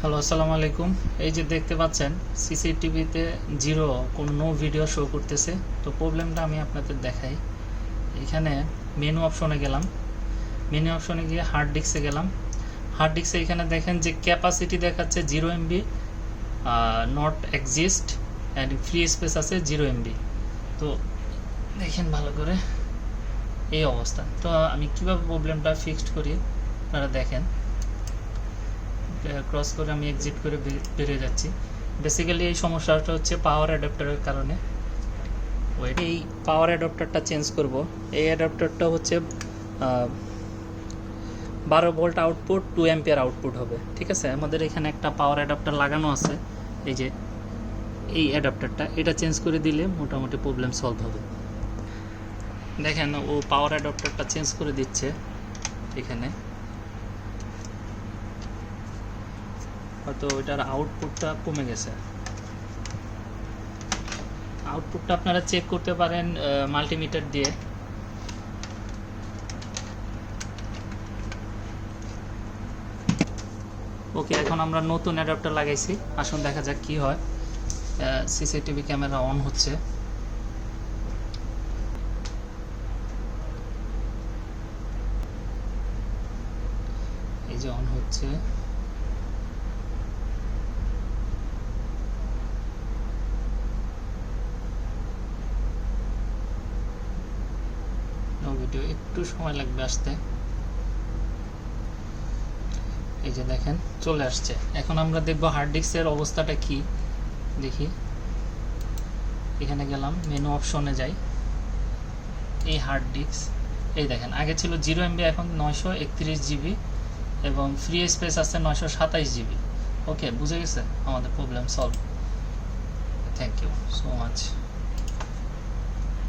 Hello, আসসালামু আলাইকুম। এই যে দেখতে পাচ্ছেন সিসিটিভিতে জিরো, কোনো ভিডিও শো করতেছে। তো প্রবলেমটা আমি আপনাদের দেখাই। এখানে মেনু অপশনে গেলাম, মেনু অপশনে গিয়ে হার্ড ডিস্কে গেলাম। হার্ড ডিস্কে এখানে দেখেন যে ক্যাপাসিটি দেখাচ্ছে 0 MB, not exist, and free space আছে 0 MB। তো দেখেন ভালো করে এই অবস্থা। তো আমি কিভাবে প্রবলেমটা ফিক্সড করি আপনারা দেখেন। ক্রস করে আমি এক্সিট করে বেরিয়ে যাচ্ছি। বেসিক্যালি এই সমস্যাটা হচ্ছে পাওয়ার অ্যাডাপ্টারের কারণে। এই পাওয়ার অ্যাডাপ্টারটা চেঞ্জ করব। এই অ্যাডাপ্টারটা হচ্ছে 12 ভোল্ট আউটপুট, 2 অ্যাম্পিয়ার আউটপুট হবে। ঠিক আছে, আমাদের এখানে একটা পাওয়ার অ্যাডাপ্টার লাগানো আছে। এই যে এই অ্যাডাপ্টারটা, এটা চেঞ্জ করে দিলে মোটামুটি প্রবলেম সলভ হবে। দেখেন ও পাওয়ার অ্যাডাপ্টারটা চেঞ্জ করে দিচ্ছে। এখানে হয়তো ওইটার আউটপুটটা কমে গেছে। আউটপুটটা আপনারা চেক করতে পারেন মাল্টিমিটার দিয়ে। ওকে, এখন আমরা নতুন অ্যাডাপ্টার লাগাইছি। আসুন দেখা যাক কি হয়। সিসিটিভি ক্যামেরা অন হচ্ছে। এই যে অন হচ্ছে। ভিডিও একটু সময় লাগবে আসতে। এই যে দেখেন চলে আসছে। এখন আমরা দেখব হার্ড ডিস্কের অবস্থাটা কি। দেখি, এখানে গেলাম, মেনু অপশনে যাই। এই হার্ড ডিস্ক, এই দেখেন আগে ছিল 0 MB, এখন 931 GB, এবং ফ্রি স্পেস আছে 927 GB। ওকে, বুঝে গেছে আমাদের problem solve. Thank you so much.